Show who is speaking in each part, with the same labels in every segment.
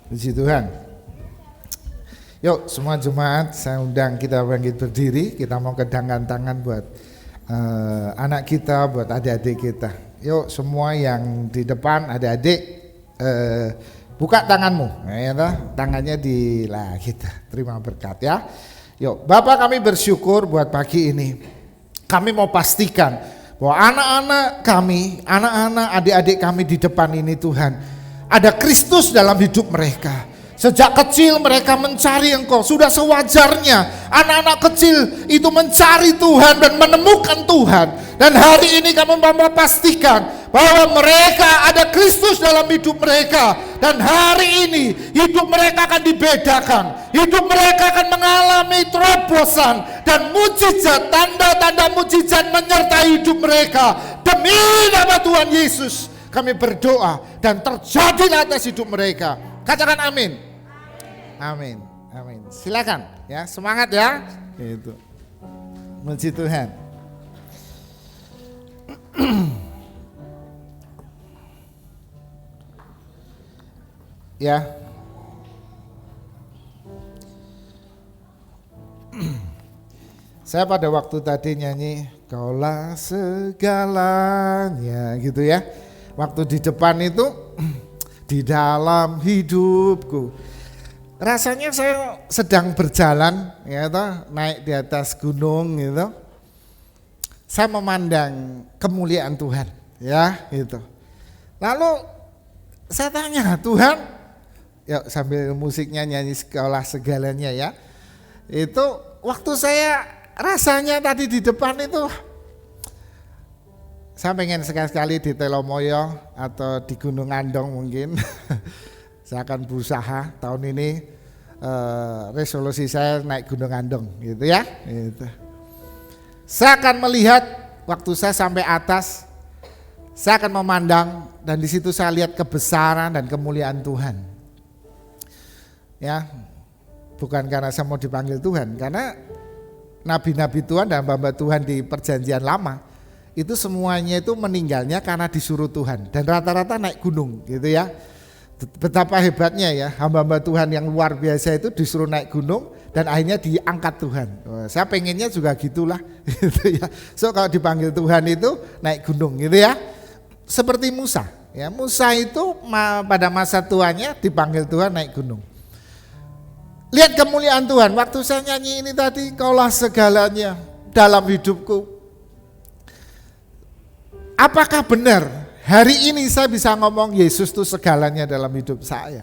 Speaker 1: Puji Tuhan. Yuk semua jemaat, saya undang kita bangkit berdiri. Kita mau kedangkan tangan buat anak kita, buat adik-adik kita. Yuk semua yang di depan adik-adik, buka tanganmu. Tangannya lah kita terima berkat ya. Yuk Bapak, kami bersyukur buat pagi ini. Kami mau pastikan bahwa anak-anak kami, anak-anak adik-adik kami di depan ini Tuhan, ada Kristus dalam hidup mereka. Sejak kecil mereka mencari Engkau. Sudah sewajarnya anak-anak kecil itu mencari Tuhan dan menemukan Tuhan. Dan hari ini kami mau pastikan bahwa mereka ada Kristus dalam hidup mereka. Dan hari ini hidup mereka akan dibedakan. Hidup mereka akan mengalami terobosan dan mujizat, tanda-tanda mujizat menyertai hidup mereka. Demi nama Tuhan Yesus kami berdoa dan terjadi atas hidup mereka. Katakan amin. Amin, amin. Silakan ya, semangat ya. Itu. Puji Tuhan. Ya. Saya pada waktu tadi nyanyi Kaulah segalanya gitu ya. Waktu di depan itu di dalam hidupku. Rasanya saya sedang berjalan ya toh, naik di atas gunung gitu. Saya memandang kemuliaan Tuhan ya gitu. Lalu saya tanya, Tuhan, yuk sambil musiknya nyanyi Kaulah segalanya ya. Itu waktu saya rasanya tadi di depan itu saya pengen sekali-sekali di Telomoyo atau di Gunung Andong mungkin. Saya akan berusaha tahun ini resolusi saya naik Gunung Andong gitu ya. Gitu. Saya akan melihat waktu saya sampai atas, saya akan memandang dan di situ saya lihat kebesaran dan kemuliaan Tuhan. Ya, bukan karena saya mau dipanggil Tuhan, karena nabi-nabi Tuhan dan hamba Tuhan di perjanjian lama itu semuanya itu meninggalnya karena disuruh Tuhan dan rata-rata naik gunung gitu ya. Betapa hebatnya ya hamba-hamba Tuhan yang luar biasa itu disuruh naik gunung dan akhirnya diangkat Tuhan. Saya pengennya juga gitulah gitu ya. So kalau dipanggil Tuhan itu naik gunung gitu ya. Seperti Musa ya. Musa itu pada masa tuanya dipanggil Tuhan naik gunung. Lihat kemuliaan Tuhan. Waktu saya nyanyi ini tadi, Kaulah segalanya dalam hidupku. Apakah benar? Hari ini saya bisa ngomong Yesus itu segalanya dalam hidup saya.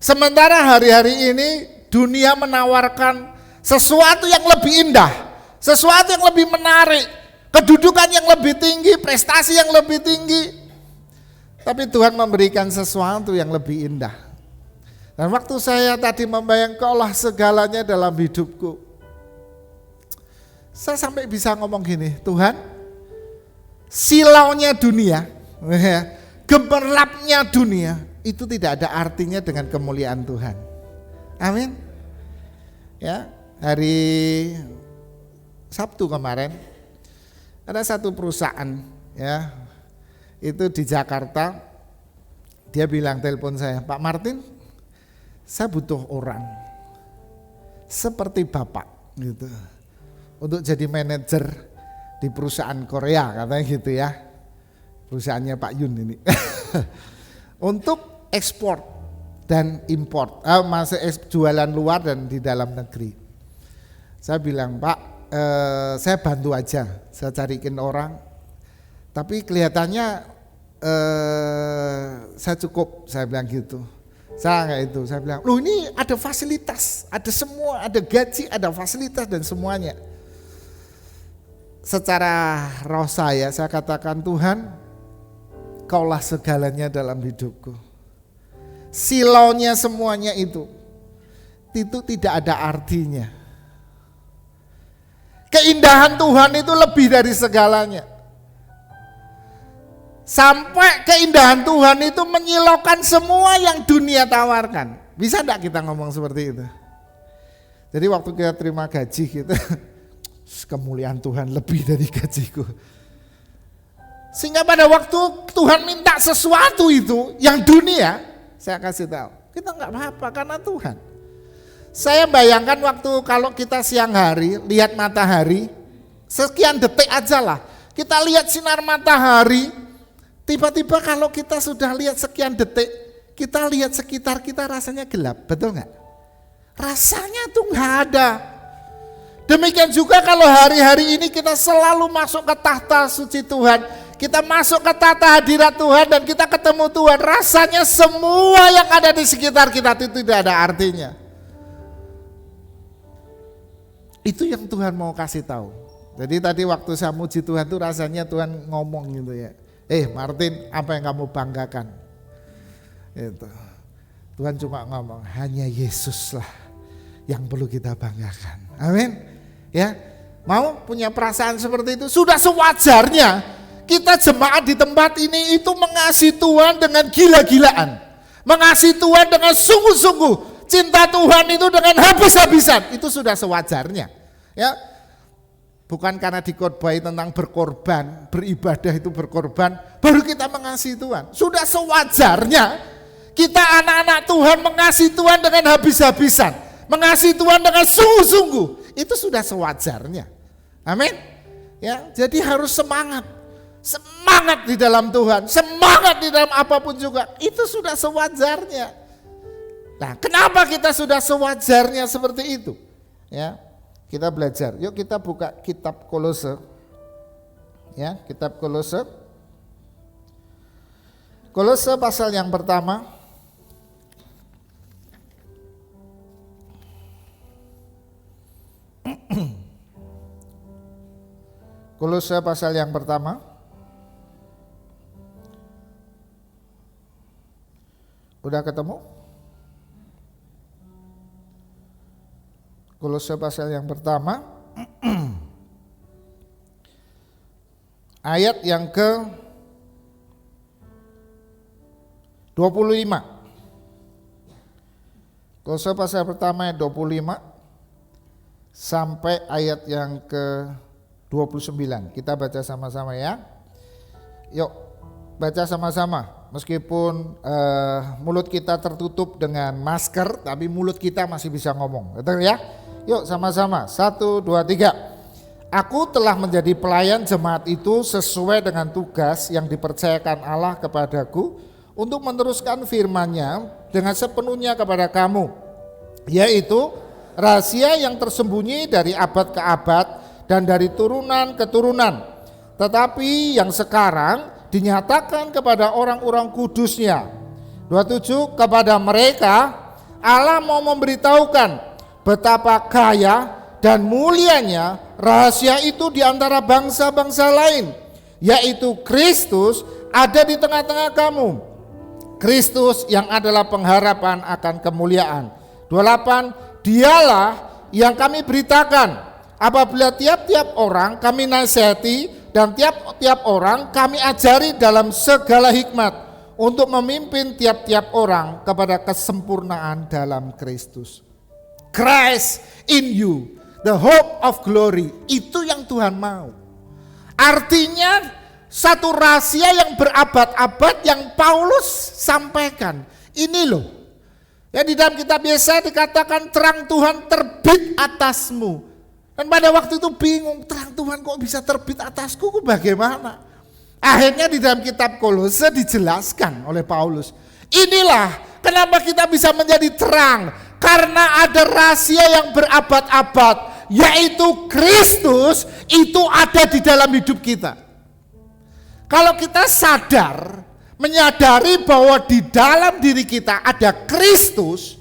Speaker 1: Sementara hari-hari ini dunia menawarkan sesuatu yang lebih indah, sesuatu yang lebih menarik, kedudukan yang lebih tinggi, prestasi yang lebih tinggi. Tapi Tuhan memberikan sesuatu yang lebih indah. Dan waktu saya tadi membayang Kaulah segalanya dalam hidupku, saya sampai bisa ngomong gini, Tuhan, silaunya dunia, gemerlapnya dunia itu tidak ada artinya dengan kemuliaan Tuhan. Amin. Ya, hari Sabtu kemarin ada satu perusahaan ya, itu di Jakarta. Dia bilang, telepon saya, Pak Martin, saya butuh orang seperti Bapak gitu untuk jadi manajer di perusahaan Korea, katanya gitu ya. Perusahaannya Pak Yun ini. Untuk ekspor dan import, masih jualan luar dan di dalam negeri. Saya bilang, Pak, saya bantu aja, saya carikin orang. Tapi kelihatannya saya cukup, saya bilang gitu. Saya enggak itu, saya bilang, loh ini ada fasilitas, ada semua, ada gaji, ada fasilitas dan semuanya. Secara roh saya katakan, Tuhan, Kaulah segalanya dalam hidupku. Silaunya semuanya itu tidak ada artinya. Keindahan Tuhan itu lebih dari segalanya. Sampai keindahan Tuhan itu menyilaukan semua yang dunia tawarkan. Bisa enggak kita ngomong seperti itu? Jadi waktu kita terima gaji gitu, kemuliaan Tuhan lebih dari gajiku. Sehingga pada waktu Tuhan minta sesuatu itu yang dunia, saya kasih tahu, Kita nggak apa-apa karena Tuhan. Saya bayangkan waktu kalau kita siang hari lihat matahari, sekian detik aja lah. Kita lihat sinar matahari, tiba-tiba kalau kita sudah lihat sekian detik, kita lihat sekitar kita rasanya gelap, betul nggak? Rasanya tuh nggak ada. Demikian juga kalau hari-hari ini kita selalu masuk ke tahta suci Tuhan, kita masuk ke tahta hadirat Tuhan dan kita ketemu Tuhan, rasanya semua yang ada di sekitar kita itu tidak ada artinya. Itu yang Tuhan mau kasih tahu. Jadi tadi waktu saya muji Tuhan tuh rasanya Tuhan ngomong gitu ya. Martin, apa yang kamu banggakan? Itu. Tuhan cuma ngomong, hanya Yesus lah yang perlu kita banggakan. Amin. Ya, mau punya perasaan seperti itu? Sudah sewajarnya kita jemaat di tempat ini itu mengasihi Tuhan dengan gila-gilaan, mengasihi Tuhan dengan sungguh-sungguh. Cinta Tuhan itu dengan habis-habisan, itu sudah sewajarnya. Ya, bukan karena dikhotbahi tentang berkorban, beribadah itu berkorban, baru kita mengasihi Tuhan. Sudah sewajarnya kita anak-anak Tuhan mengasihi Tuhan dengan habis-habisan, mengasihi Tuhan dengan sungguh-sungguh, itu sudah sewajarnya. Amin. Ya, jadi harus semangat di dalam Tuhan, semangat di dalam apapun juga, itu sudah sewajarnya. Nah, kenapa kita sudah sewajarnya seperti itu? Ya, kita belajar. Yuk kita buka kitab Kolose. Ya, kitab Kolose. Kolose pasal yang pertama. Kolose pasal yang pertama. Udah ketemu? Kolose pasal yang pertama ayat yang ke 25. Kolose pasal pertama ayat 25 sampai ayat yang ke 29. Kita baca sama-sama ya. Yuk baca sama-sama. Meskipun mulut kita tertutup dengan masker, tapi mulut kita masih bisa ngomong, betul ya? Yuk sama-sama, 1, 2, 3. Aku telah menjadi pelayan jemaat itu sesuai dengan tugas yang dipercayakan Allah kepadaku untuk meneruskan firman-Nya dengan sepenuhnya kepada kamu, yaitu rahasia yang tersembunyi dari abad ke abad dan dari turunan ke turunan, tetapi yang sekarang dinyatakan kepada orang-orang kudus-Nya. 27, kepada mereka Allah mau memberitahukan betapa kaya dan mulianya rahasia itu di antara bangsa-bangsa lain, yaitu Kristus ada di tengah-tengah kamu. Kristus yang adalah pengharapan akan kemuliaan. 28, dialah yang kami beritakan apabila tiap-tiap orang kami nasihati dan tiap-tiap orang kami ajari dalam segala hikmat untuk memimpin tiap-tiap orang kepada kesempurnaan dalam Kristus. Christ in you, the hope of glory. Itu yang Tuhan mau. Artinya satu rahasia yang berabad-abad yang Paulus sampaikan. Ini loh. Ya, di dalam kitab Yesaya dikatakan terang Tuhan terbit atasmu. Dan pada waktu itu bingung, terang Tuhan kok bisa terbit atasku, kok bagaimana? Akhirnya di dalam kitab Kolose dijelaskan oleh Paulus. Inilah kenapa kita bisa menjadi terang. Karena ada rahasia yang berabad-abad, yaitu Kristus itu ada di dalam hidup kita. Kalau kita sadar, menyadari bahwa di dalam diri kita ada Kristus,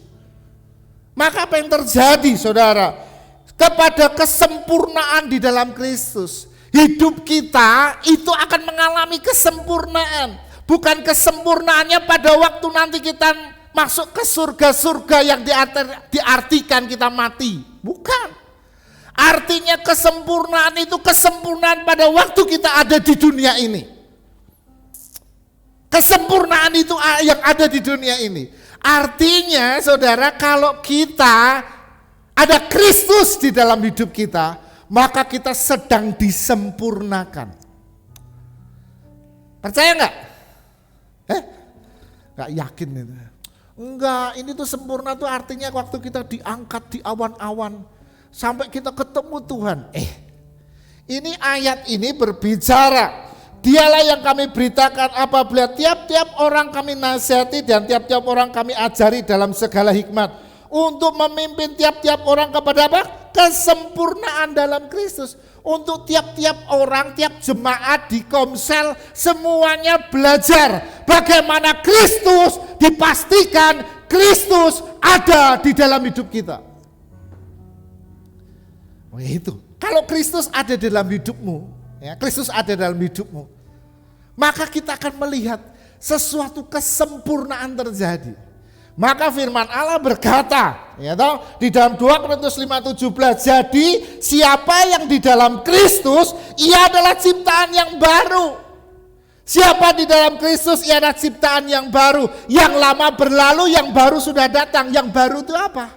Speaker 1: maka apa yang terjadi saudara? Kepada kesempurnaan di dalam Kristus, hidup kita itu akan mengalami kesempurnaan. Bukan kesempurnaannya pada waktu nanti kita masuk ke surga-surga yang diartikan kita mati. Bukan. Artinya kesempurnaan itu kesempurnaan pada waktu kita ada di dunia ini. Kesempurnaan itu yang ada di dunia ini. Artinya saudara, kalau kita ada Kristus di dalam hidup kita, maka kita sedang disempurnakan. Percaya enggak? Enggak yakin itu. Enggak, ini tuh sempurna tuh artinya waktu kita diangkat di awan-awan sampai kita ketemu Tuhan. Ini ayat ini berbicara, dialah yang kami beritakan apabila tiap-tiap orang kami nasihati dan tiap-tiap orang kami ajari dalam segala hikmat, untuk memimpin tiap-tiap orang kepada apa? Kesempurnaan dalam Kristus. Untuk tiap-tiap orang, tiap jemaat di Komsel semuanya belajar bagaimana Kristus dipastikan Kristus ada di dalam hidup kita. Oh itu, kalau Kristus ada dalam hidupmu, ya, Kristus ada dalam hidupmu, maka kita akan melihat sesuatu kesempurnaan terjadi. Maka firman Allah berkata, ya toh, di dalam 2 Korintus 5:17, jadi siapa yang di dalam Kristus, ia adalah ciptaan yang baru. Siapa di dalam Kristus, ia adalah ciptaan yang baru. Yang lama berlalu, yang baru sudah datang. Yang baru itu apa?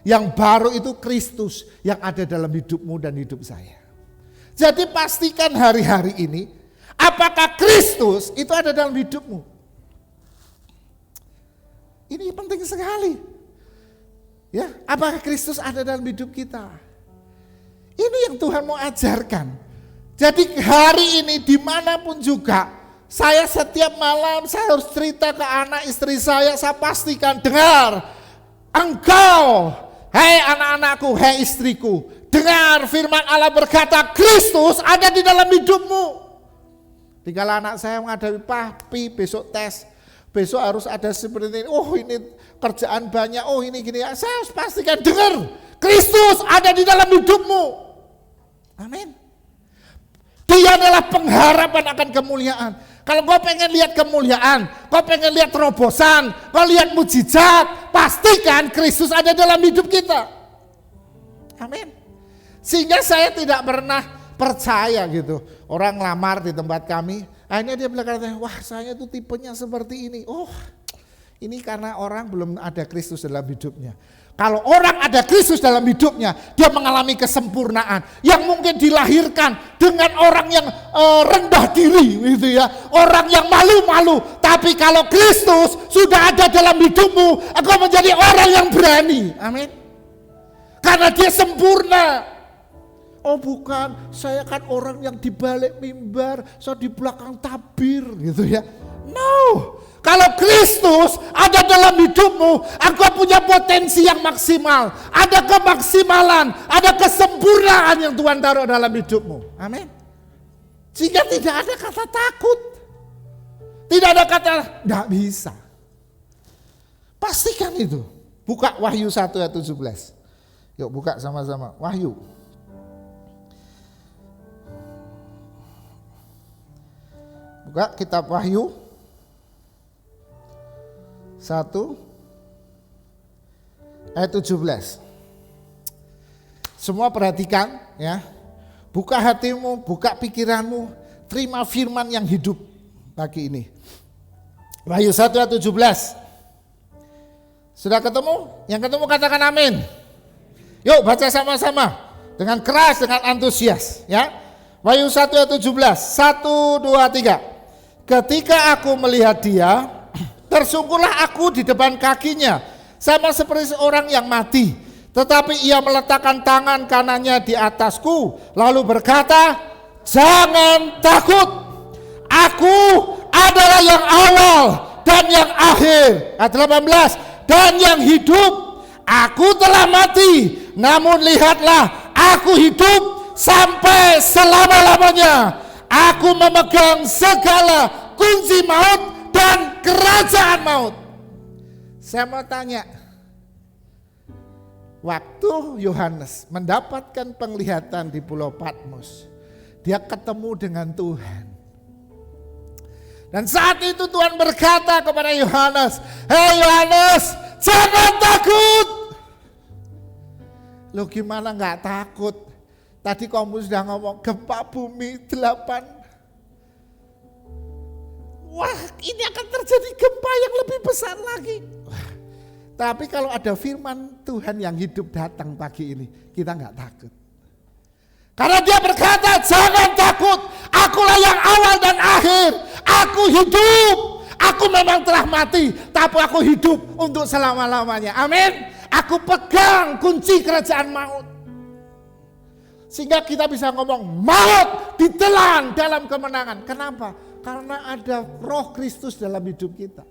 Speaker 1: Yang baru itu Kristus yang ada dalam hidupmu dan hidup saya. Jadi pastikan hari-hari ini, apakah Kristus itu ada dalam hidupmu? Ini penting sekali. Ya, apakah Kristus ada dalam hidup kita? Ini yang Tuhan mau ajarkan. Jadi hari ini dimanapun juga, saya setiap malam saya harus cerita ke anak istri saya pastikan, dengar, engkau, hei anak-anakku, hei istriku, dengar firman Allah berkata, Kristus ada di dalam hidupmu. Tinggal anak saya menghadapi papi besok tes. Besok harus ada seperti ini, oh ini kerjaan banyak, oh ini gini, saya harus pastikan dengar, Kristus ada di dalam hidupmu. Amin. Dia adalah pengharapan akan kemuliaan. Kalau kau pengen lihat kemuliaan, kau pengen lihat terobosan, kau lihat mujizat, pastikan Kristus ada dalam hidup kita. Amin. Sehingga saya tidak pernah percaya gitu, orang lamar di tempat kami, akhirnya dia bilang, wah saya tuh tipenya seperti ini. Oh ini karena orang belum ada Kristus dalam hidupnya. Kalau orang ada Kristus dalam hidupnya, dia mengalami kesempurnaan. Yang mungkin dilahirkan dengan orang yang rendah diri gitu ya. Orang yang malu-malu. Tapi kalau Kristus sudah ada dalam hidupmu, engkau menjadi orang yang berani. Amin. Karena dia sempurna. Oh bukan, saya kan orang yang di balik mimbar, saya di belakang tabir gitu ya. No, kalau Kristus ada dalam hidupmu, engkau punya potensi yang maksimal. Ada kemaksimalan, ada kesempurnaan yang Tuhan taruh dalam hidupmu. Amin. Sehingga tidak ada kata takut. Tidak ada kata tidak bisa. Pastikan itu. Buka Wahyu 1 ayat 17. Yuk buka sama-sama, Wahyu. Buka kitab Wahyu 1 ayat 17. Semua perhatikan ya. Buka hatimu, buka pikiranmu, terima firman yang hidup pagi ini. Wahyu 1 ayat 17. Sudah ketemu? Yang ketemu katakan amin. Yuk baca sama-sama dengan keras, dengan antusias ya. Wahyu 1 ayat 17. 1, 2, 3. Ketika aku melihat dia, tersungkurlah aku di depan kakinya, sama seperti seorang yang mati. Tetapi ia meletakkan tangan kanannya di atasku, lalu berkata, jangan takut, aku adalah yang awal dan yang akhir. Ayat 18, dan yang hidup, aku telah mati, namun lihatlah, aku hidup sampai selama-lamanya. Aku memegang segala kunci maut dan kerajaan maut. Saya mau tanya, waktu Yohanes mendapatkan penglihatan di Pulau Patmos, dia ketemu dengan Tuhan. Dan saat itu Tuhan berkata kepada Yohanes, hei Yohanes, jangan takut. Loh gimana gak takut? Tadi kamu sudah ngomong gempa bumi 8. Wah ini akan terjadi gempa yang lebih besar lagi. Wah, tapi kalau ada firman Tuhan yang hidup datang pagi ini, kita gak takut. Karena dia berkata jangan takut, akulah yang awal dan akhir. Aku hidup, Aku memang telah mati, tapi aku hidup untuk selama-lamanya. Amin. Aku pegang kunci kerajaan maut. Sehingga kita bisa ngomong, maut ditelan dalam kemenangan. Kenapa? Karena ada roh Kristus dalam hidup kita.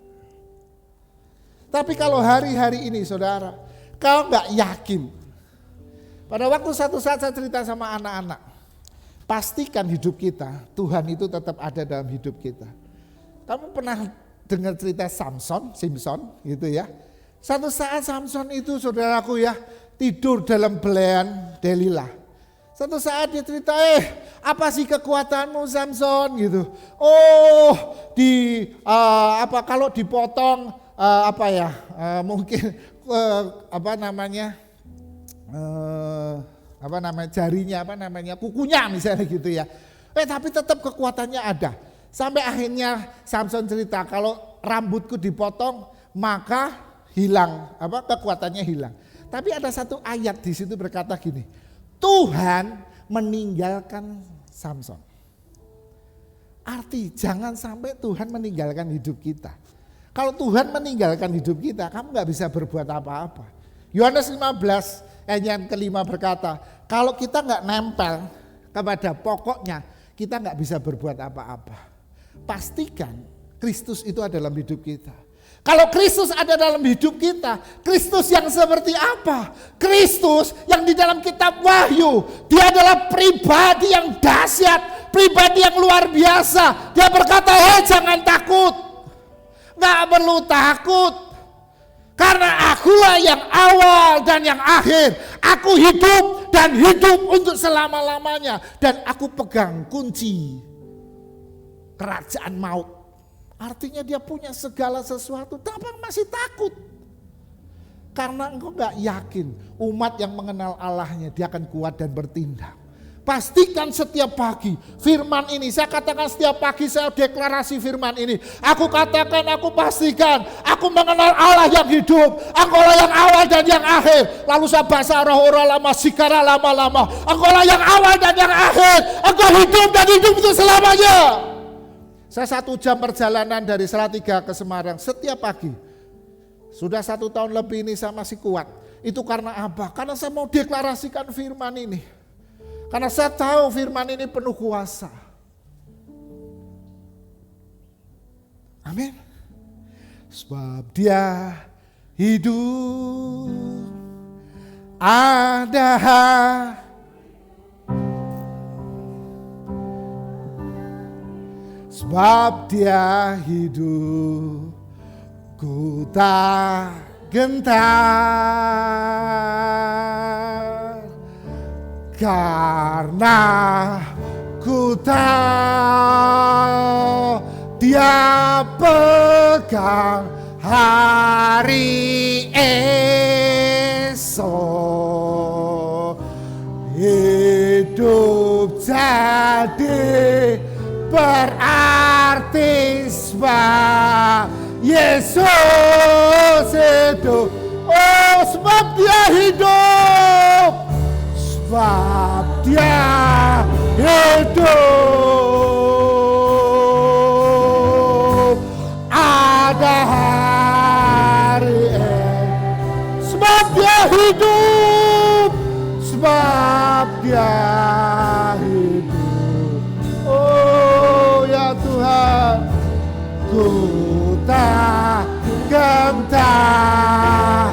Speaker 1: Tapi kalau hari-hari ini saudara, kau gak yakin. Pada waktu satu saat saya cerita sama anak-anak, pastikan hidup kita, Tuhan itu tetap ada dalam hidup kita. Kamu pernah dengar cerita Simpson gitu ya. Satu saat Samson itu saudaraku ya, tidur dalam belayan Delilah. Satu saat dia cerita, apa sih kekuatanmu Samson gitu. Oh, kalau dipotong mungkin jarinya kukunya misalnya gitu ya. Tapi tetap kekuatannya ada. Sampai akhirnya Samson cerita, kalau rambutku dipotong maka hilang, kekuatannya hilang. Tapi ada satu ayat di situ berkata gini, Tuhan meninggalkan Samson. Arti jangan sampai Tuhan meninggalkan hidup kita. Kalau Tuhan meninggalkan hidup kita, kamu gak bisa berbuat apa-apa. Yohanes 15 ayat yang kelima berkata, kalau kita gak nempel kepada pokoknya, kita gak bisa berbuat apa-apa. Pastikan Kristus itu ada dalam hidup kita. Kalau Kristus ada dalam hidup kita, Kristus yang seperti apa? Kristus yang di dalam kitab Wahyu, dia adalah pribadi yang dahsyat, pribadi yang luar biasa. Dia berkata, jangan takut. Gak perlu takut. Karena akulah yang awal dan yang akhir. Aku hidup dan hidup untuk selama-lamanya. Dan aku pegang kunci kerajaan maut. Artinya dia punya segala sesuatu, tapi masih takut. Karena engkau gak yakin umat yang mengenal Allahnya, dia akan kuat dan bertindak. Pastikan setiap pagi firman ini, saya katakan setiap pagi saya deklarasi firman ini. Aku katakan, aku pastikan, aku mengenal Allah yang hidup. Engkaulah yang awal dan yang akhir. Lalu saya bahasa roh-roh lama, sikara lama-lama. Engkaulah yang awal dan yang akhir. Engkau hidup dan hidup untuk selamanya. Saya 1 jam perjalanan dari Salatiga ke Semarang setiap pagi. Sudah 1 tahun lebih ini saya masih kuat. Itu karena apa? Karena saya mau deklarasikan firman ini. Karena saya tahu firman ini penuh kuasa. Amin. Sebab dia hidup, ada sebab dia hidup, ku tak gentar. Karena ku tahu dia pegang hari esok. Hidup jadi berarti sebab Yesus hidup. Oh, sebab dia hidup, sebab dia hidup, ada hari sebab dia hidup, sebab dia hidup. Oh ya Tuhan, ku tak gentar.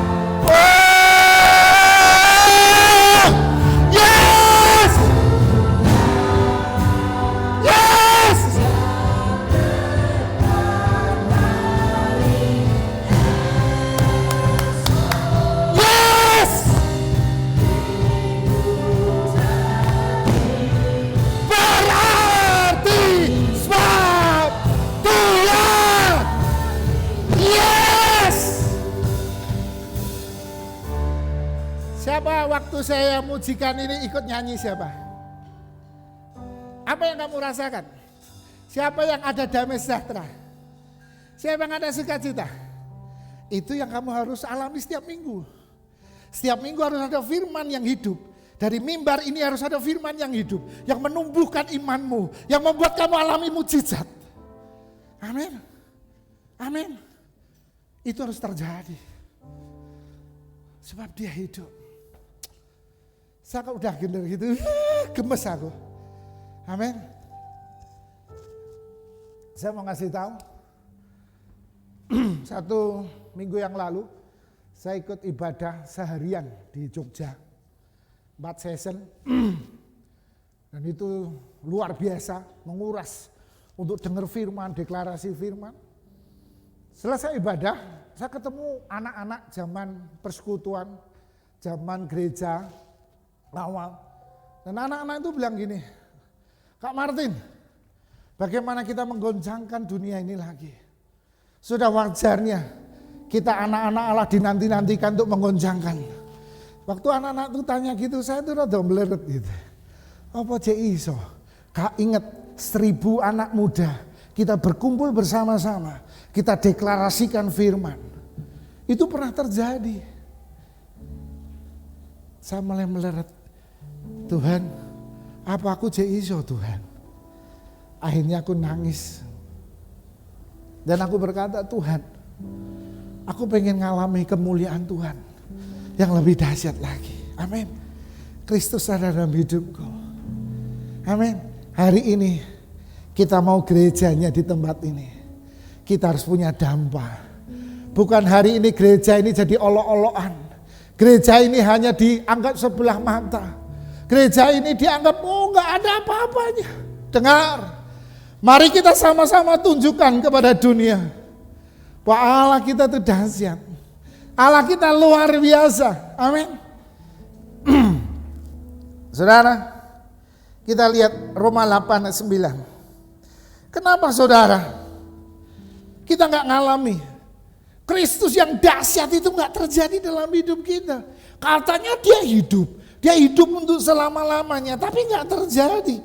Speaker 1: Siapa waktu saya mujikan ini ikut nyanyi siapa? Apa yang kamu rasakan? Siapa yang ada damai sejahtera? Siapa yang ada sukacita? Itu yang kamu harus alami setiap minggu. Setiap minggu harus ada firman yang hidup. Dari mimbar ini harus ada firman yang hidup. Yang menumbuhkan imanmu. Yang membuat kamu alami mujizat. Amin. Amin. Itu harus terjadi. Sebab dia hidup. Saya udah gender gitu, gemes aku. Amin. Saya mau ngasih tahu. 1 minggu yang lalu, saya ikut ibadah seharian di Jogja. 4 session. Dan itu luar biasa, menguras untuk dengar firman, deklarasi firman. Selesai ibadah, saya ketemu anak-anak zaman persekutuan, zaman gereja awal. Dan anak-anak itu bilang gini, Kak Martin, bagaimana kita menggoncangkan dunia ini lagi? Sudah wajarnya kita anak-anak Allah dinanti-nantikan untuk menggoncangkan. Waktu anak-anak itu tanya gitu, saya tuh rada meleret gitu. Apa cek iso? Kak inget 1000 anak muda, kita berkumpul bersama-sama, kita deklarasikan firman. Itu pernah terjadi. Saya mulai meleret. Tuhan, apa aku cek iso Tuhan? Akhirnya aku nangis. Dan aku berkata, Tuhan, aku pengen ngalami kemuliaan Tuhan yang lebih dahsyat lagi. Amin. Kristus ada dalam hidupku. Amin. Hari ini kita mau gerejanya di tempat ini. Kita harus punya dampak. Bukan hari ini gereja ini jadi olok-olokan. Gereja ini hanya dianggap sebelah mata. Gereja ini dianggap gak ada apa-apanya. Dengar. Mari kita sama-sama tunjukkan kepada dunia bahwa Allah kita itu dahsyat. Allah kita luar biasa. Amin. Saudara, kita lihat Roma 8 ayat 9. Kenapa saudara? Kita gak ngalami Kristus yang dahsyat itu gak terjadi dalam hidup kita. Katanya dia hidup untuk selama-lamanya, tapi gak terjadi.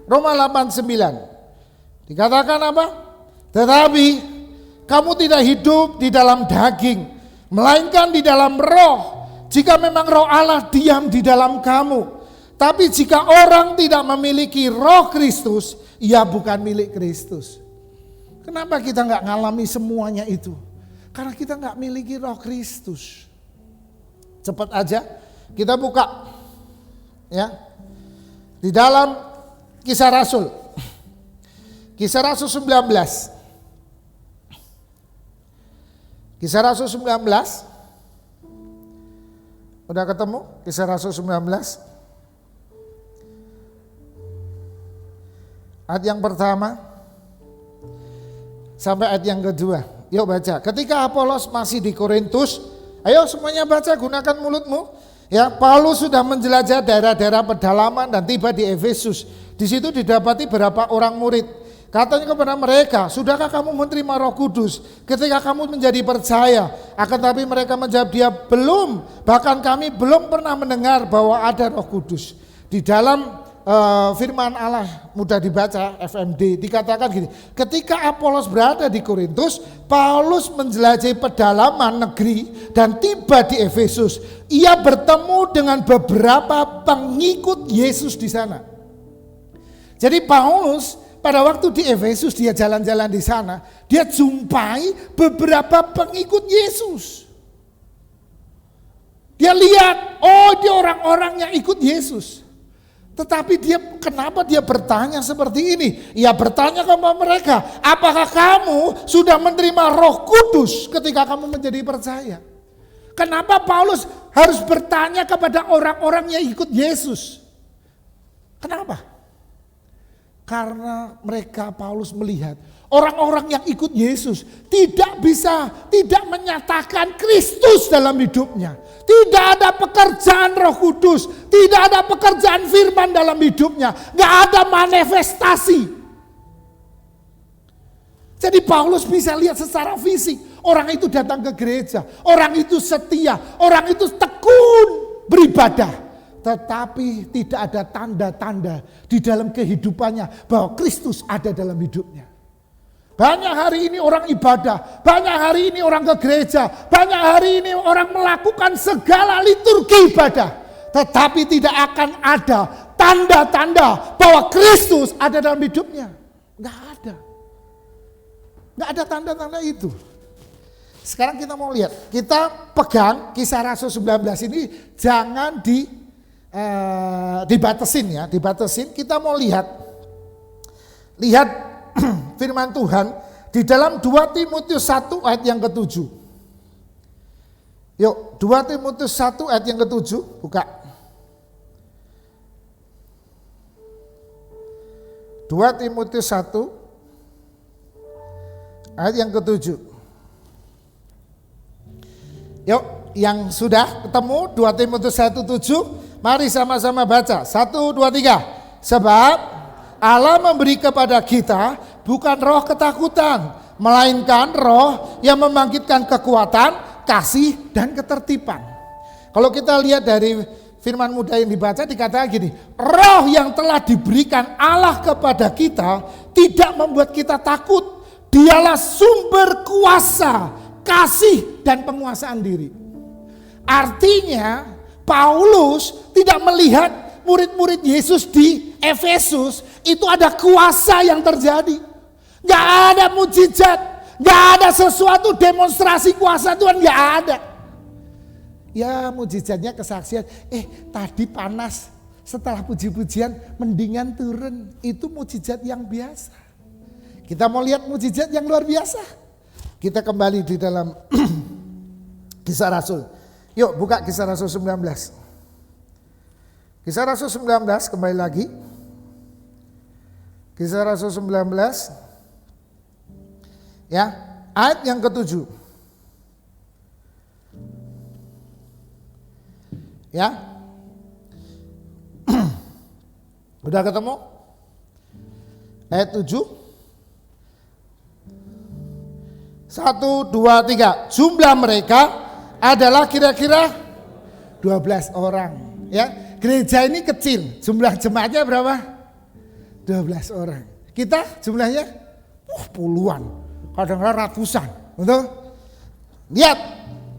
Speaker 1: Roma 8:9 dikatakan apa? Tetapi kamu tidak hidup di dalam daging, melainkan di dalam roh. Jika memang roh Allah diam di dalam kamu. Tapi jika orang tidak memiliki roh Kristus, ia bukan milik Kristus. Kenapa kita gak ngalami semuanya itu? Karena kita gak miliki roh Kristus. Cepat aja kita buka ya di dalam Kisah Rasul. Kisah Rasul 19. Kisah Rasul 19. Udah ketemu? Kisah Rasul 19. Ayat yang pertama sampai ayat yang kedua. Yuk baca. Ketika Apolos masih di Korintus, ayo semuanya baca, gunakan mulutmu. Ya, Paulus sudah menjelajah daerah-daerah pedalaman dan tiba di Efesus. Di situ didapati beberapa orang murid. Katanya kepada mereka, sudahkah kamu menerima Roh Kudus ketika kamu menjadi percaya? Akan tapi mereka menjawab, dia belum. Bahkan kami belum pernah mendengar bahwa ada Roh Kudus. Di dalam firman Allah mudah dibaca FMD dikatakan gini, ketika Apolos berada di Korintus, Paulus menjelajahi pedalaman negeri dan tiba di Efesus. Ia bertemu dengan beberapa pengikut Yesus di sana. Jadi Paulus pada waktu di Efesus dia jalan-jalan di sana, dia jumpai beberapa pengikut Yesus. Dia lihat, oh dia orang-orang yang ikut Yesus. Tetapi kenapa dia bertanya seperti ini? Ia bertanya kepada mereka, apakah kamu sudah menerima Roh Kudus ketika kamu menjadi percaya? Kenapa Paulus harus bertanya kepada orang-orang yang ikut Yesus? Kenapa? Karena Paulus melihat orang-orang yang ikut Yesus tidak menyatakan Kristus dalam hidupnya. Tidak ada pekerjaan Roh Kudus, tidak ada pekerjaan firman dalam hidupnya, gak ada manifestasi. Jadi Paulus bisa lihat secara fisik, orang itu datang ke gereja, orang itu setia, orang itu tekun beribadah. Tetapi tidak ada tanda-tanda di dalam kehidupannya bahwa Kristus ada dalam hidupnya. Banyak hari ini orang ibadah, banyak hari ini orang ke gereja, banyak hari ini orang melakukan segala liturgi ibadah. Tetapi tidak akan ada tanda-tanda bahwa Kristus ada dalam hidupnya. Enggak ada. Nggak ada tanda-tanda itu. Sekarang kita mau lihat, kita pegang Kisah Rasul 19 ini jangan dibatasin ya, dibatasin. Kita mau lihat firman Tuhan di dalam 2 Timotius 1 ayat yang ke-7. Yuk, 2 Timotius 1 ayat yang ke-7, buka. 2 Timotius 1 ayat yang ke-7. Yuk, yang sudah ketemu 2 Timotius 1:7, mari sama-sama baca. 1, 2, 3. Sebab Allah memberi kepada kita bukan roh ketakutan, melainkan roh yang membangkitkan kekuatan, kasih, dan ketertiban. Kalau kita lihat dari firman muda yang dibaca dikatakan gini, roh yang telah diberikan Allah kepada kita tidak membuat kita takut. Dialah sumber kuasa, kasih, dan penguasaan diri. Artinya Paulus tidak melihat murid-murid Yesus di Efesus itu ada kuasa yang terjadi. Gak ada mujizat, gak ada sesuatu demonstrasi kuasa Tuhan, gak ada. Ya mujizatnya kesaksian, tadi panas setelah puji-pujian mendingan turun. Itu mujizat yang biasa. Kita mau lihat mujizat yang luar biasa. Kita kembali di dalam Kisah Rasul. Yuk buka Kisah Rasul 19. Kisah Rasul 19 kembali lagi. Kisah Rasul 19. Ya, ayat yang ke-7. Ya. Udah ketemu? Ayat 7. 1, 2, 3. Jumlah mereka adalah kira-kira 12 orang. Ya, gereja ini kecil. Jumlah jemaatnya berapa? 12 orang. Kita jumlahnya puluhan. Kadang-kadang ratusan. Betul? Lihat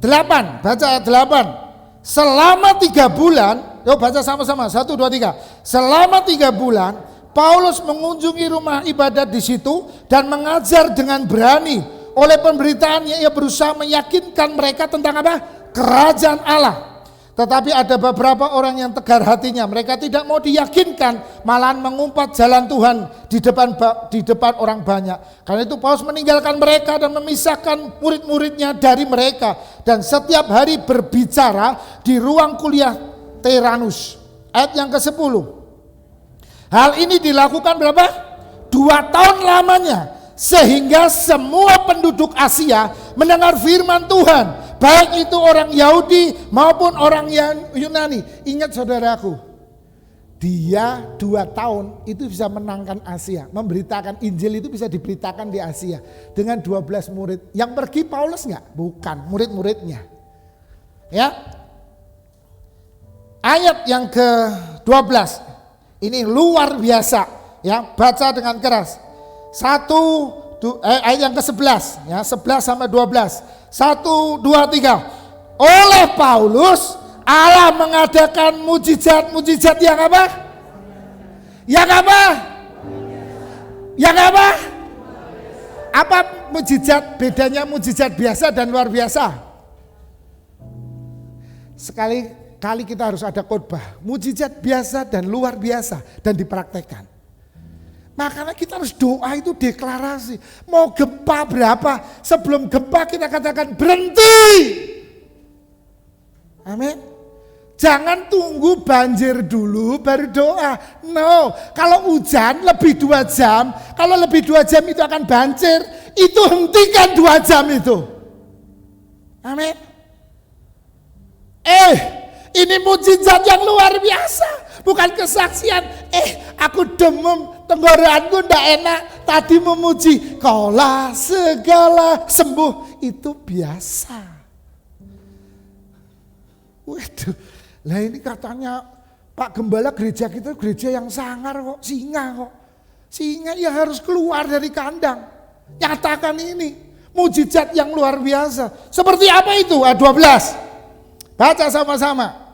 Speaker 1: 8. Baca ayat 8. Selama 3 bulan. Yuk baca sama-sama. 1, 2, 3. Selama 3 bulan Paulus mengunjungi rumah ibadat di situ dan mengajar dengan berani. Oleh pemberitaannya ia berusaha meyakinkan mereka tentang apa? Kerajaan Allah. Tetapi ada beberapa orang yang tegar hatinya. Mereka tidak mau diyakinkan, malahan mengumpat jalan Tuhan di depan orang banyak. Karena itu Paulus meninggalkan mereka dan memisahkan murid-muridnya dari mereka. Dan setiap hari berbicara di ruang kuliah Tyrannus. Ayat yang ke-10. Hal ini dilakukan berapa? 2 tahun lamanya. Sehingga semua penduduk Asia mendengar firman Tuhan. Baik itu orang Yahudi maupun orang Yunani. Ingat saudaraku, dia 2 tahun itu bisa menangkan Asia. Memberitakan Injil itu bisa diberitakan di Asia. Dengan 12 murid. Yang pergi Paulus enggak? Bukan, murid-muridnya. Ya. Ayat yang ke-12. Ini luar biasa. Ya, baca dengan keras. Ayat yang ke-11 ya, 11 sampai 12. 1, 2, 3. Oleh Paulus Allah mengadakan mujizat-mujizat yang apa? Yang apa? Yang apa? Apa mujizat? Bedanya mujizat biasa dan luar biasa. Sekali-kali kita harus ada khotbah. Mujizat biasa dan luar biasa dan dipraktekkan. Makanya kita harus doa itu deklarasi. Mau gempa berapa? Sebelum gempa kita katakan berhenti. Amin. Jangan tunggu banjir dulu baru doa. No. Kalau hujan lebih 2 jam. Kalau lebih 2 jam itu akan banjir. Itu hentikan 2 jam itu. Amin. Ini mujizat yang luar biasa. Bukan kesaksian, aku demam, tenggorokanku ndak enak, tadi memuji, kaulah segala sembuh, itu biasa. Waduh, lah ini katanya Pak Gembala gereja kita gereja yang sangar kok, singa kok. Singa ya harus keluar dari kandang. Nyatakan ini, mujizat yang luar biasa. Seperti apa itu? 12. Baca sama-sama.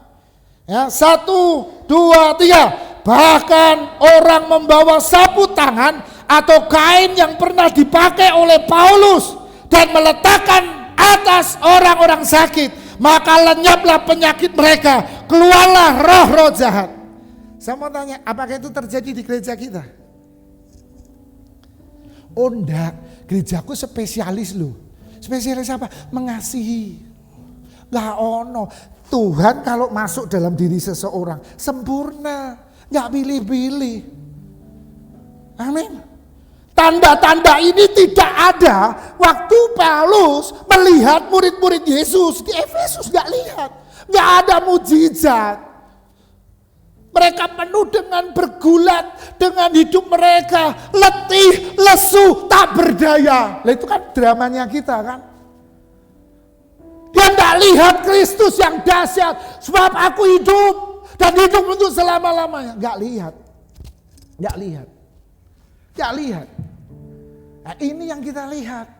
Speaker 1: Ya, 1, 2, 3. Bahkan orang membawa sapu tangan atau kain yang pernah dipakai oleh Paulus dan meletakkan atas orang-orang sakit, maka lenyaplah penyakit mereka, keluarlah roh-roh jahat. Saya mau tanya, apakah itu terjadi di gereja kita? Oh enggak, gerejaku spesialis loh. Spesialis apa? Mengasihi. Gak ono. Tuhan kalau masuk dalam diri seseorang sempurna, gak pilih-pilih. Amin. Tanda-tanda ini tidak ada waktu Paulus melihat murid-murid Yesus di Efesus, gak lihat. Gak ada mujizat. Mereka penuh dengan bergulat dengan hidup mereka, letih, lesu, tak berdaya. Lah itu kan dramanya kita kan. Dia tidak lihat Kristus yang dahsyat, sebab aku hidup dan hidup untuk selama-lamanya. Gak lihat. Nah, ini yang kita lihat.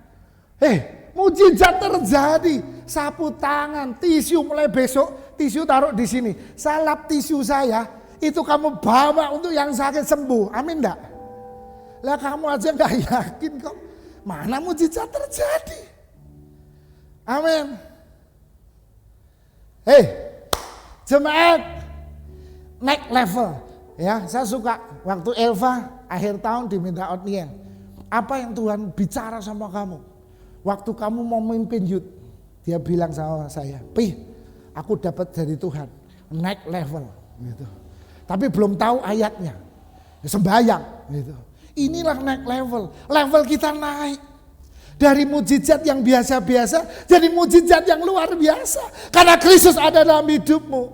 Speaker 1: Mujizat terjadi. Sapu tangan, tisu mulai besok, tisu taruh di sini. Saya lap tisu saya, itu kamu bawa untuk yang sakit sembuh. Amin enggak? Lah kamu aja gak yakin kok. Mana mujizat terjadi? Amin. Jemaat, next level. Ya, saya suka waktu Elva akhir tahun diminta outline. Apa yang Tuhan bicara sama kamu? Waktu kamu mau memimpin youth, dia bilang sama saya, "Pi, aku dapat dari Tuhan next level." Gitu. Tapi belum tahu ayatnya. Sembayang gitu. Inilah next level. Level kita naik. Dari mujizat yang biasa-biasa jadi mujizat yang luar biasa. Karena Kristus ada dalam hidupmu.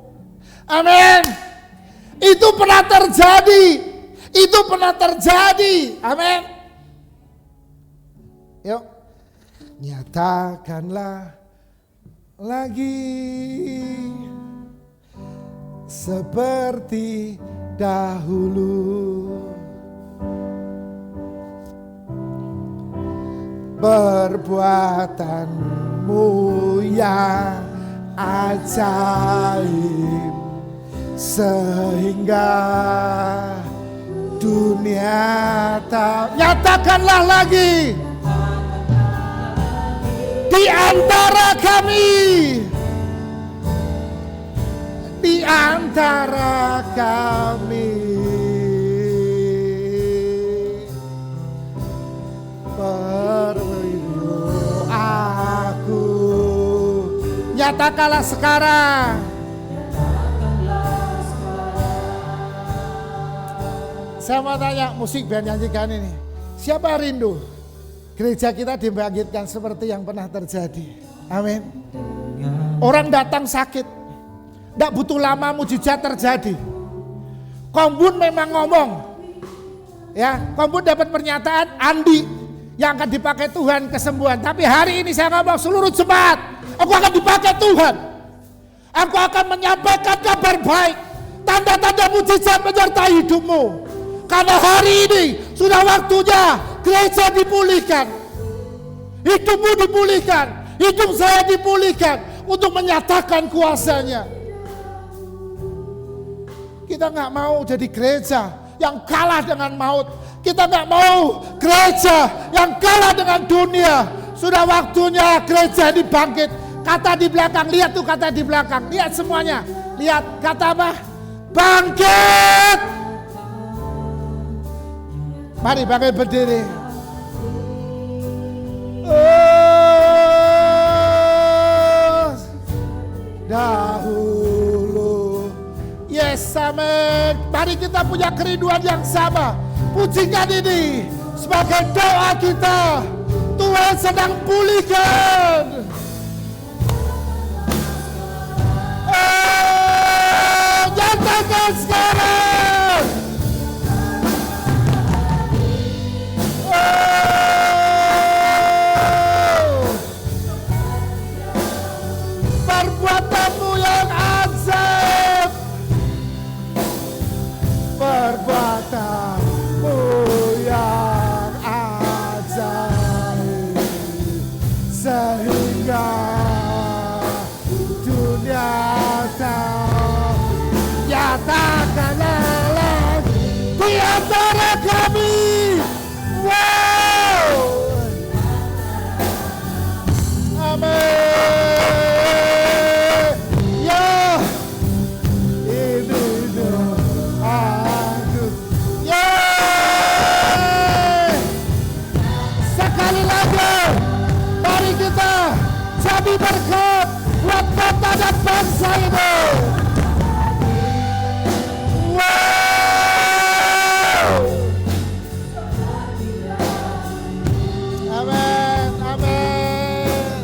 Speaker 1: Amin. Itu pernah terjadi. Amin. Yuk. Nyatakanlah lagi seperti dahulu. Perbuatanmu yang ajaib sehingga dunia tak. Nyatakanlah lagi di antara kami, di antara kami. Aku nyatakanlah sekarang. Saya mau tanya, musik band nyanyikan ini, siapa rindu gereja kita dibangkitkan seperti yang pernah terjadi? Amin. Orang datang sakit, tidak butuh lama mujizat terjadi. Kombun memang ngomong, ya, Kombun dapat pernyataan Andi yang akan dipakai Tuhan kesembuhan. Tapi hari ini saya ngomong seluruh jemaat, aku akan dipakai Tuhan. Aku akan menyampaikan kabar baik, tanda-tanda mujizat menyertai hidupmu. Karena hari ini sudah waktunya gereja dipulihkan, hidupmu dipulihkan, hidup saya dipulihkan untuk menyatakan kuasanya. Kita nggak mau jadi gereja yang kalah dengan maut. Kita nggak mau gereja yang kalah dengan dunia. Sudah waktunya gereja dibangkit. Kata di belakang, lihat tuh kata di belakang. Lihat semuanya. Lihat kata apa? Bangkit. Mari bangkit berdiri. Dahulu. Yes, amin. Mari kita punya kerinduan yang sama. Pujikan ini sebagai doa kita. Tuhan sedang pulihkan. Nyatakan sekarang. Perbuatanmu yang ajaib. Perbuatanmu yang ajaib sehingga dunia tak. Nyatakanlah di antara kami, lagi tuh. Wow. Amin, amin.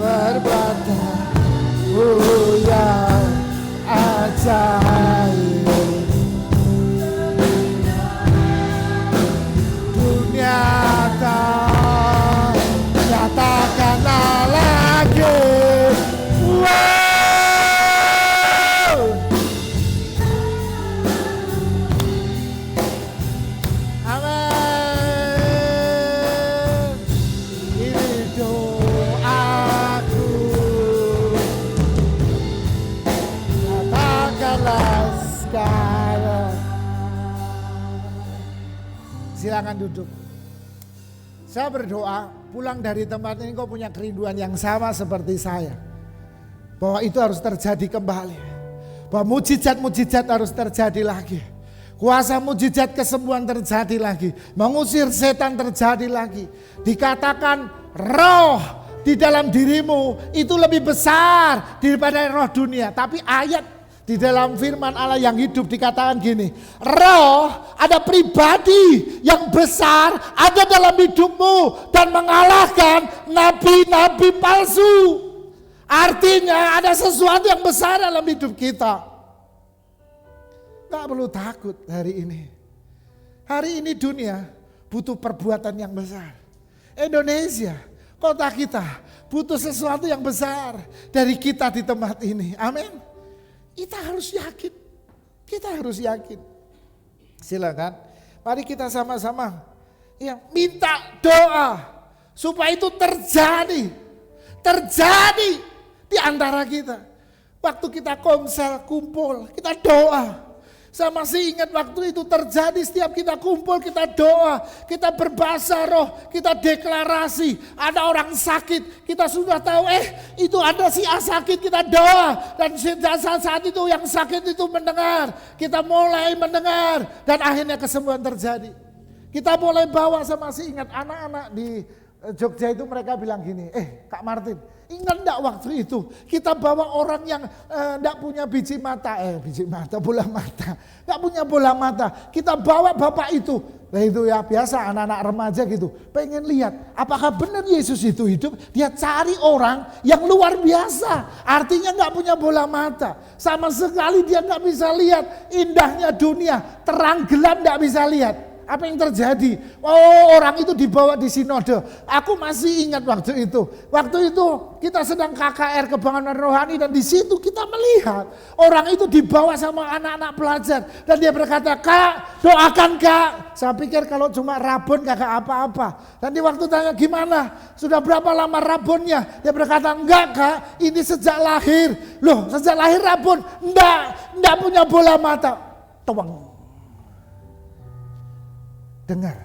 Speaker 1: Perbuatanmu yang ajaib. Nyatakanlah lagi. Wow. Amin. Ini doaku. Nyatakanlah sekarang. Silakan duduk. Saya berdoa pulang dari tempat ini kau punya kerinduan yang sama seperti saya. Bahwa itu harus terjadi kembali. Bahwa mujizat-mujizat harus terjadi lagi. Kuasa mujizat kesembuhan terjadi lagi. Mengusir setan terjadi lagi. Dikatakan roh di dalam dirimu itu lebih besar daripada roh dunia. Tapi ayat di dalam firman Allah yang hidup dikatakan gini, roh ada pribadi yang besar ada dalam hidupmu dan mengalahkan nabi-nabi palsu. Artinya ada sesuatu yang besar dalam hidup kita. Gak perlu takut hari ini. Hari ini dunia butuh perbuatan yang besar. Indonesia, kota kita butuh sesuatu yang besar dari kita di tempat ini. Amin. Kita harus yakin. Kita harus yakin. Silakan. Mari kita sama-sama minta doa supaya itu terjadi. Terjadi di antara kita. Waktu kita komsel kumpul, kita doa. Saya masih ingat waktu itu terjadi, setiap kita kumpul kita doa, kita berbahasa roh, kita deklarasi. Ada orang sakit, kita sudah tahu itu ada si A sakit, kita doa. Dan saat itu yang sakit itu mendengar, kita mulai mendengar dan akhirnya kesembuhan terjadi. Kita mulai bawa, saya masih ingat anak-anak di Jogja itu mereka bilang gini, Kak Martin, ingat enggak waktu itu kita bawa orang yang enggak punya bola mata, enggak punya bola mata, kita bawa bapak itu. Nah itu ya biasa anak-anak remaja gitu, pengen lihat apakah benar Yesus itu hidup. Dia cari orang yang luar biasa, artinya enggak punya bola mata, sama sekali dia enggak bisa lihat indahnya dunia, terang gelap enggak bisa lihat. Apa yang terjadi? Oh, orang itu dibawa di sinode. Aku masih ingat waktu itu. Waktu itu kita sedang KKR Kebangunan Rohani dan di situ kita melihat orang itu dibawa sama anak-anak pelajar dan dia berkata, "Kak, doakan Kak." Saya pikir kalau cuma rabun kagak apa-apa. Dan di waktu tanya gimana? Sudah berapa lama rabunnya? Dia berkata, "Enggak Kak, ini sejak lahir." Loh, sejak lahir rabun? Enggak punya bola mata. Tuang. Dengar,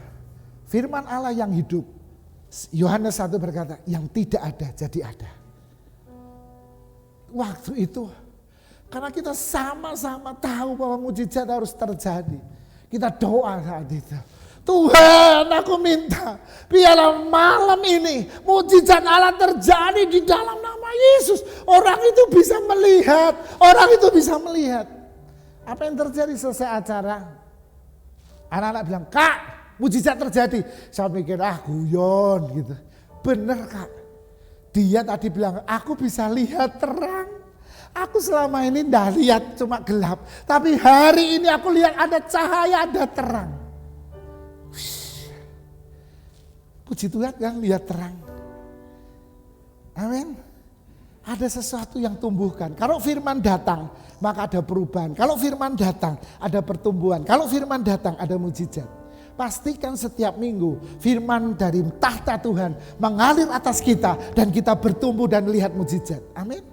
Speaker 1: firman Allah yang hidup. Yohanes 1 berkata, yang tidak ada jadi ada. Waktu itu, karena kita sama-sama tahu bahwa mujizat harus terjadi. Kita doa saat itu. Tuhan, aku minta, biarlah malam ini mujizat Allah terjadi di dalam nama Yesus. Orang itu bisa melihat, Apa yang terjadi selesai acara? Anak-anak bilang, "Kak, mujizat terjadi." Saya mikir, guyon gitu. Bener Kak. Dia tadi bilang, "Aku bisa lihat terang. Aku selama ini enggak lihat cuma gelap. Tapi hari ini aku lihat ada cahaya, ada terang." Puji Tuhan kan lihat terang. Amin. Ada sesuatu yang tumbuhkan. Kalau firman datang, maka ada perubahan. Kalau firman datang, ada pertumbuhan. Kalau firman datang, ada mujizat. Pastikan setiap minggu firman dari tahta Tuhan mengalir atas kita dan kita bertumbuh dan melihat mujizat. Amin.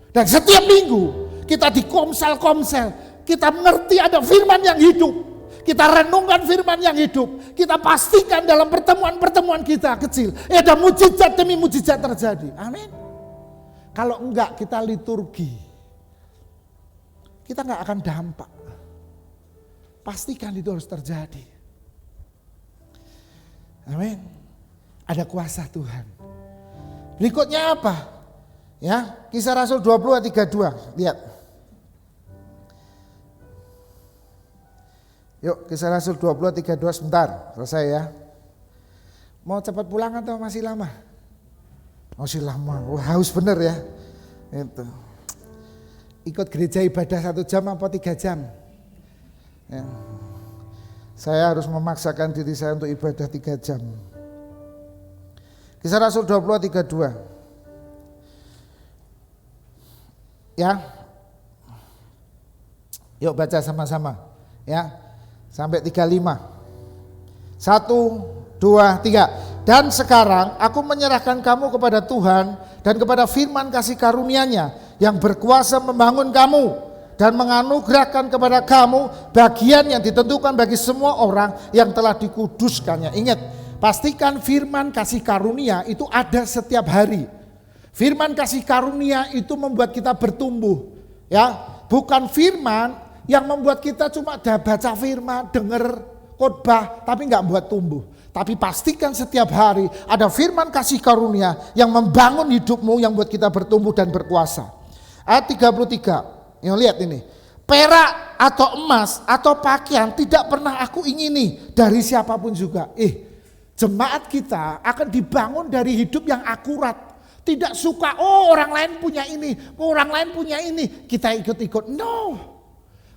Speaker 1: Dan setiap minggu kita di komsel-komsel, kita mengerti ada firman yang hidup. Kita renungkan firman yang hidup. Kita pastikan dalam pertemuan-pertemuan kita kecil, ada mujizat demi mujizat terjadi. Amin. Kalau enggak kita liturgi, kita enggak akan dampak. Pastikan itu harus terjadi. Amin. Ada kuasa Tuhan. Berikutnya apa? Ya, Kisah Rasul 20 ayat 32. Lihat. Yuk, Kisah Rasul 20 ayat 32 sebentar. Selesai ya. Mau cepat pulang atau masih lama? Masih lama. Wah, haus bener ya. Itu. Ikut gereja ibadah 1 jam apa 3 jam? Ya. Saya harus memaksakan diri saya untuk ibadah 3 jam. Kisah Rasul 20 ayat 32. Ya, yuk baca sama-sama ya, sampai 35. 1, 2, 3. Dan sekarang aku menyerahkan kamu kepada Tuhan dan kepada firman kasih karunia-Nya yang berkuasa membangun kamu dan menganugerahkan kepada kamu bagian yang ditentukan bagi semua orang yang telah dikuduskannya. Ingat, pastikan firman kasih karunia itu ada setiap hari. Firman kasih karunia itu membuat kita bertumbuh, ya. Bukan firman yang membuat kita cuma baca firman, dengar khotbah, tapi nggak buat tumbuh. Tapi pastikan setiap hari ada firman kasih karunia yang membangun hidupmu, yang buat kita bertumbuh dan berkuasa. Ayat 33, yang lihat ini. Perak atau emas atau pakaian tidak pernah aku ingini dari siapapun juga. Jemaat kita akan dibangun dari hidup yang akurat. Tidak suka, orang lain punya ini, orang lain punya ini, kita ikut-ikut. No,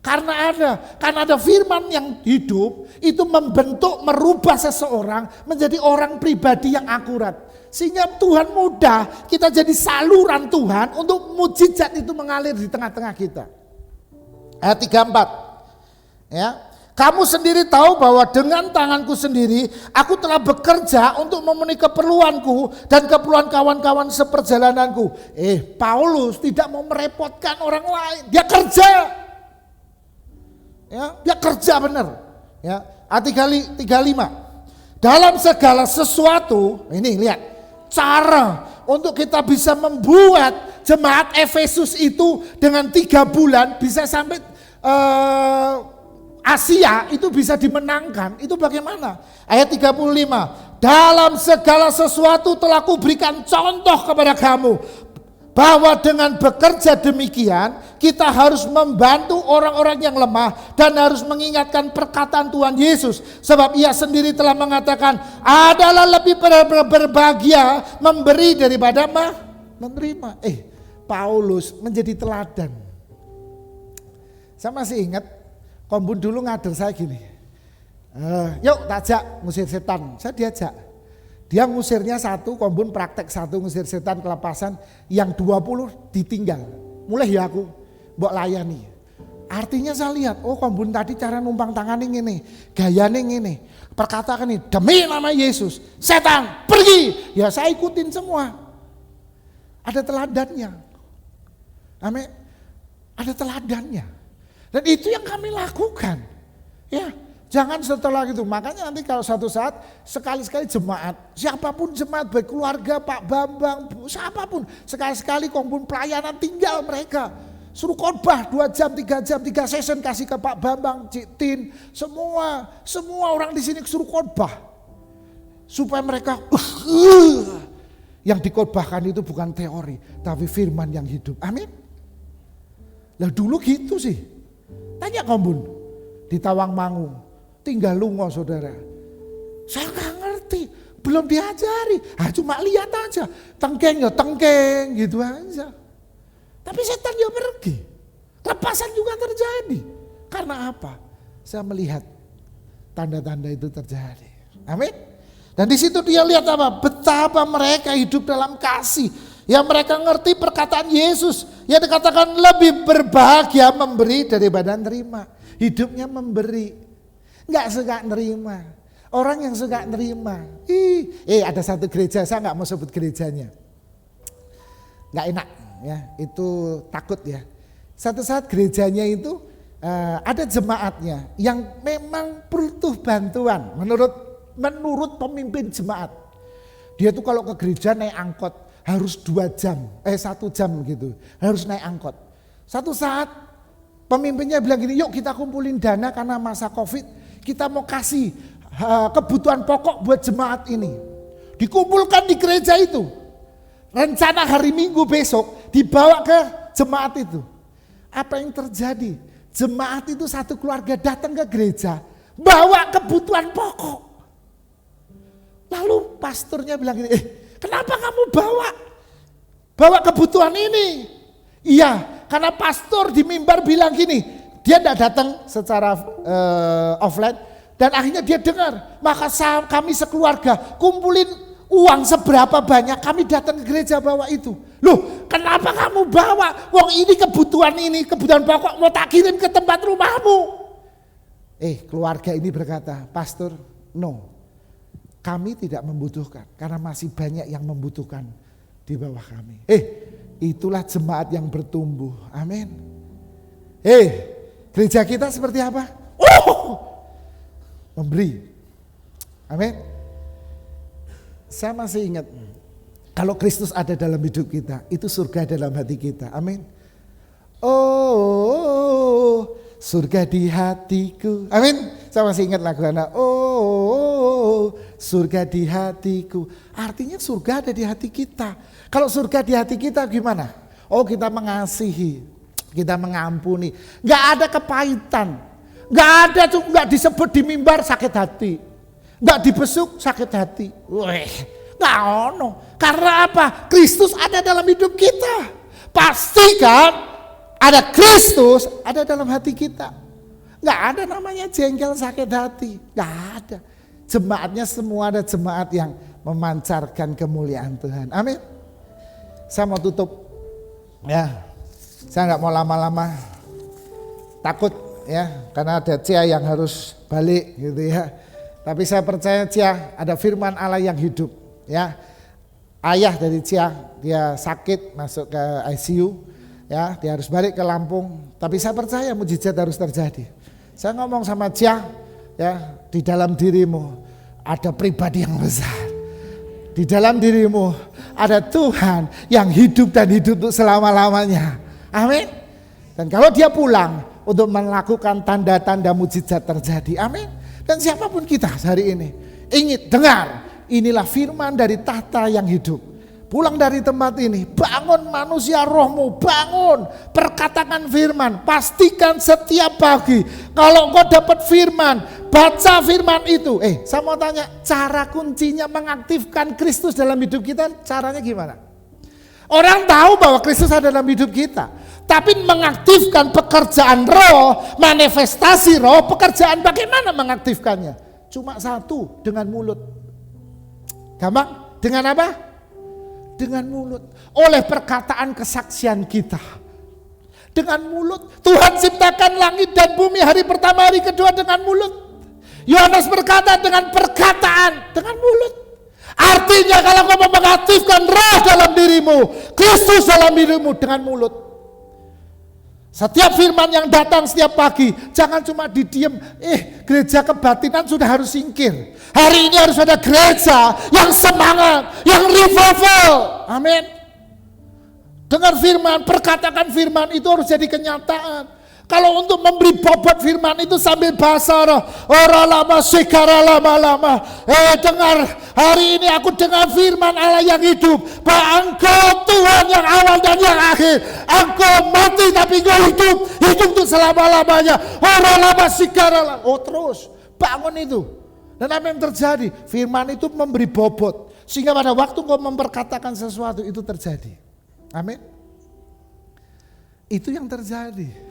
Speaker 1: karena ada firman yang hidup, itu membentuk, merubah seseorang menjadi orang pribadi yang akurat. Sehingga Tuhan mudah, kita jadi saluran Tuhan untuk mujizat itu mengalir di tengah-tengah kita. Ayat 34, ya. Kamu sendiri tahu bahwa dengan tanganku sendiri aku telah bekerja untuk memenuhi keperluanku dan keperluan kawan-kawan seperjalananku. Paulus tidak mau merepotkan orang lain, dia kerja. Ya, dia kerja benar. Ya, ayat 35. Dalam segala sesuatu, ini lihat cara untuk kita bisa membuat jemaat Efesus itu dengan 3 bulan bisa sampai Asia itu bisa dimenangkan, itu bagaimana? Ayat 35, dalam segala sesuatu telah kuberikan contoh kepada kamu, bahwa dengan bekerja demikian, kita harus membantu orang-orang yang lemah dan harus mengingatkan perkataan Tuhan Yesus. Sebab Ia sendiri telah mengatakan, adalah lebih berbahagia memberi daripada menerima. Paulus menjadi teladan. Saya masih ingat, Kombun dulu ngader saya gini, yuk tajak ngusir setan, saya diajak. Dia ngusirnya 1, Kombun praktek 1 ngusir setan kelepasan, yang 20 ditinggal. Mulai ya aku, mbok layani. Artinya saya lihat, Kombun tadi cara numpang tangan ini, gayanya ini, perkataan ini, demi nama Yesus, setan pergi. Ya saya ikutin semua. Ada teladannya. Amin. Ada teladannya. Dan itu yang kami lakukan. Ya, jangan setelah itu. Makanya nanti kalau suatu saat sekali-sekali jemaat, siapapun jemaat, baik keluarga, Pak Bambang, siapapun, sekali-sekali Kombun pelayanan tinggal mereka. Suruh khotbah 2 jam, 3 jam, 3 session kasih ke Pak Bambang, Cik Tin, semua orang di sini suruh khotbah. Supaya mereka yang dikhotbahkan itu bukan teori, tapi firman yang hidup. Amin. Lah dulu gitu sih. Tanya Kombun di Tawangmangu, tinggal lungo saudara. Saya nggak ngerti, belum diajari. Cuma lihat aja, tengkeng ya tengkeng gitu aja. Tapi setan dia pergi, lepasan juga terjadi. Karena apa? Saya melihat tanda-tanda itu terjadi. Amin. Dan di situ dia lihat apa? Betapa mereka hidup dalam kasih. Ya mereka ngerti perkataan Yesus. Ya dikatakan lebih berbahagia memberi daripada nerima. Hidupnya memberi. Nggak suka nerima. Orang yang suka nerima. Ada satu gereja, saya nggak mau sebut gerejanya. Nggak enak ya, itu takut ya. Satu saat gerejanya itu ada jemaatnya yang memang butuh bantuan menurut pemimpin jemaat. Dia tuh kalau ke gereja naik angkot harus 2 jam, 1 jam gitu, harus naik angkot. Satu saat pemimpinnya bilang gini, yuk kita kumpulin dana karena masa Covid, kita mau kasih kebutuhan pokok buat jemaat ini. Dikumpulkan di gereja itu. rencana hari Minggu besok dibawa ke jemaat itu. Apa yang terjadi? Jemaat itu satu keluarga datang ke gereja, bawa kebutuhan pokok. Lalu pastornya bilang gini, kenapa kamu bawa kebutuhan ini? Iya, karena pastor di mimbar bilang gini, dia tidak datang secara offline, dan akhirnya dia dengar, maka kami sekeluarga kumpulin uang seberapa banyak, kami datang ke gereja bawa itu. Loh, kenapa kamu bawa? Wong ini, kebutuhan pokok mau tak kirim ke tempat rumahmu. Keluarga ini berkata, pastor, no, kami tidak membutuhkan, karena masih banyak yang membutuhkan di bawah kami. Itulah jemaat yang bertumbuh. Amin. Gereja kita seperti apa? Memberi. Amin. Saya masih ingat, kalau Kristus ada dalam hidup kita, itu surga dalam hati kita. Amin. Oh, surga di hatiku. Amin. Saya masih ingat lagu anak. Oh, surga di hatiku. Artinya surga ada di hati kita. Kalau surga di hati kita gimana? Oh, kita mengasihi, kita mengampuni. Gak ada kepahitan. Gak disebut di mimbar sakit hati. Gak dibesuk sakit hati. Gak ono. Karena apa? Kristus ada dalam hidup kita. Pastikan ada Kristus ada dalam hati kita. Gak ada namanya jengkel sakit hati. Gak ada. Jemaatnya semua ada jemaat yang memancarkan kemuliaan Tuhan. Amin. Saya mau tutup. Ya. Saya gak mau lama-lama. Takut ya. Karena ada Cia yang harus balik gitu ya. Tapi saya percaya Cia ada firman Allah yang hidup. Ya. Ayah dari Cia dia sakit masuk ke ICU. Ya, dia harus balik ke Lampung. Tapi saya percaya mujizat harus terjadi. Saya ngomong sama Cia, ya, di dalam dirimu ada pribadi yang besar. Di dalam dirimu ada Tuhan yang hidup dan hidup untuk selama-lamanya. Amin. Dan kalau dia pulang untuk melakukan tanda-tanda mujizat terjadi. Amin. Dan siapapun kita hari ini, ingat, dengar, inilah firman dari tahta yang hidup. Pulang dari tempat ini, bangun manusia rohmu, bangun, perkatakan firman, pastikan setiap pagi kalau kau dapat firman, baca firman itu. Saya mau tanya, cara kuncinya mengaktifkan Kristus dalam hidup kita, caranya gimana? Orang tahu bahwa Kristus ada dalam hidup kita, tapi mengaktifkan pekerjaan roh, manifestasi roh, pekerjaan bagaimana mengaktifkannya? Cuma satu, dengan mulut. Gampang? Dengan apa? Dengan mulut. Oleh perkataan kesaksian kita. Dengan mulut. Tuhan ciptakan langit dan bumi hari pertama, hari kedua dengan mulut. Yohanes berkata dengan perkataan, dengan mulut. Artinya kalau kamu mengaktifkan roh dalam dirimu, Kristus dalam dirimu dengan mulut. Setiap firman yang datang setiap pagi, jangan cuma didiem, gereja kebatinan sudah harus singkir. Hari ini harus ada gereja yang semangat, yang revival. Amin. Dengar firman, perkatakan firman itu harus jadi kenyataan. Kalau untuk memberi bobot firman itu sambil bahasa roh, ora lama sekara lama-lama. Dengar, hari ini aku dengar firman Allah yang hidup, bahwa Engkau Tuhan yang awal dan yang akhir. Engkau mati tapi Engkau hidup untuk selama-lamanya. Ora lama sekara lama. Terus bangun itu. Dan apa yang terjadi? Firman itu memberi bobot, sehingga pada waktu kau memperkatakan sesuatu itu terjadi. Amin. Itu yang terjadi.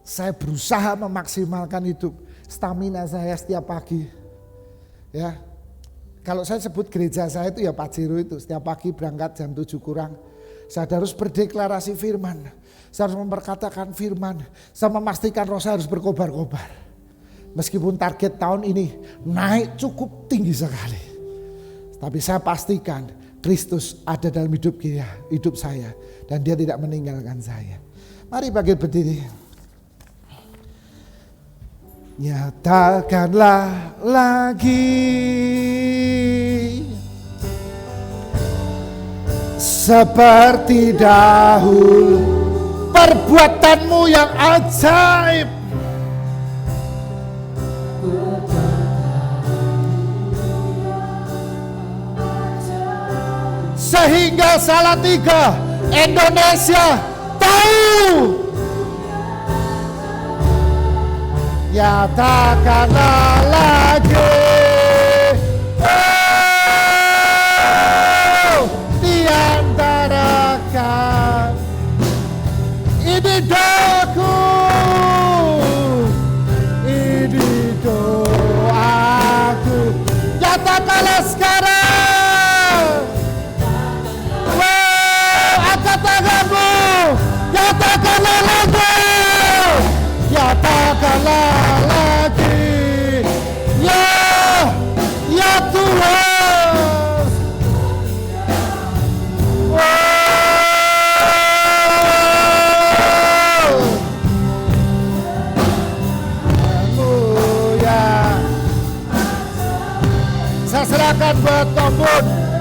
Speaker 1: Saya berusaha memaksimalkan hidup stamina saya setiap pagi. Ya. Kalau saya sebut gereja saya itu ya Pajero itu, setiap pagi berangkat jam 7 kurang. Saya harus berdeklarasi firman. Saya harus memperkatakan firman. Saya memastikan roh saya harus berkobar-kobar. Meskipun target tahun ini naik cukup tinggi sekali. Tapi saya pastikan Kristus ada dalam hidup saya. Dan dia tidak meninggalkan saya. Mari bangkit berdiri. Nyatakanlah lagi seperti dahulu perbuatanmu yang ajaib. sehingga Salatiga Indonesia tahu. Nyatakanlah lagi, di antara kami. Ini doaku, ini doaku. Nyatakanlah sekarang. Angkat tanganmu. Nyatakanlah lagi. Nyatakanlah lagi. Ya Tuhan. Haleluya. Saya serahkan buat Tombun.